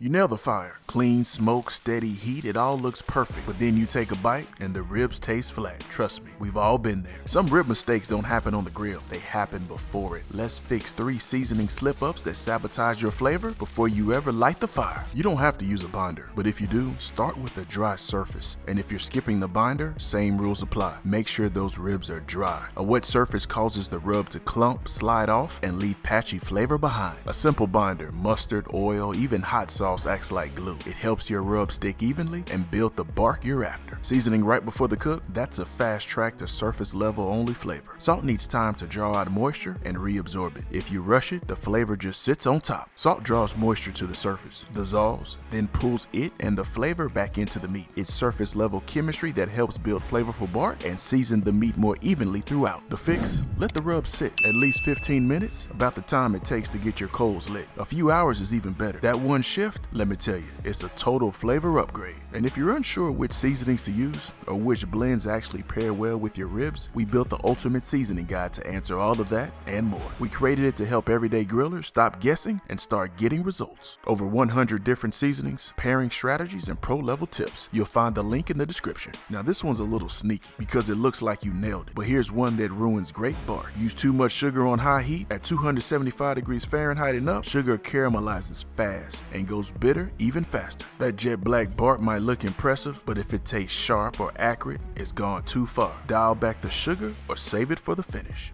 You nail the fire. Clean, smoke, steady heat, it all looks perfect. But then you take a bite and the ribs taste flat. Trust me, we've all been there. Some rib mistakes don't happen on the grill, they happen before it. Let's fix 3 seasoning slip-ups that sabotage your flavor before you ever light the fire. You don't have to use a binder, but if you do, start with a dry surface. And if you're skipping the binder, same rules apply. Make sure those ribs are dry. A wet surface causes the rub to clump, slide off, and leave patchy flavor behind. A simple binder, mustard, oil, even hot sauce acts like glue. It helps your rub stick evenly and build the bark you're after. Seasoning right before the cook, that's a fast track to surface level only flavor. Salt needs time to draw out moisture and reabsorb it. If you rush it, the flavor just sits on top. Salt draws moisture to the surface, dissolves, then pulls it and the flavor back into the meat. It's surface level chemistry that helps build flavorful bark and season the meat more evenly throughout. The fix? Let the rub sit at least 15 minutes, about the time it takes to get your coals lit. A few hours is even better. That one shift, let me tell you, it's a total flavor upgrade. And if you're unsure which seasonings to use or which blends actually pair well with your ribs, we built the ultimate seasoning guide to answer all of that and more. We created it to help everyday grillers stop guessing and start getting results. Over 100 different seasonings, pairing strategies, and pro-level tips. You'll find the link in the description. Now this one's a little sneaky because it looks like you nailed it, but here's one that ruins great bark. Use too much sugar on high heat at 275 degrees Fahrenheit and up. Sugar caramelizes fast and goes bitter even faster. That jet black bark might look impressive, but if it tastes sharp or accurate, it's gone too far. Dial back the sugar or save it for the finish.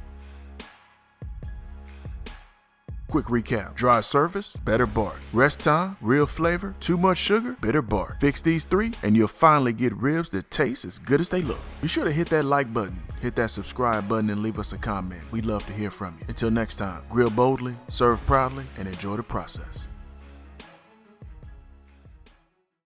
Quick recap: dry surface, better bark. Rest time, real flavor. Too much sugar, bitter bark. Fix these 3 and you'll finally get ribs that taste as good as they look. Be sure to hit that like button, hit that subscribe button, and leave us a comment. We'd love to hear from you. Until next time, grill boldly, serve proudly, and enjoy the process.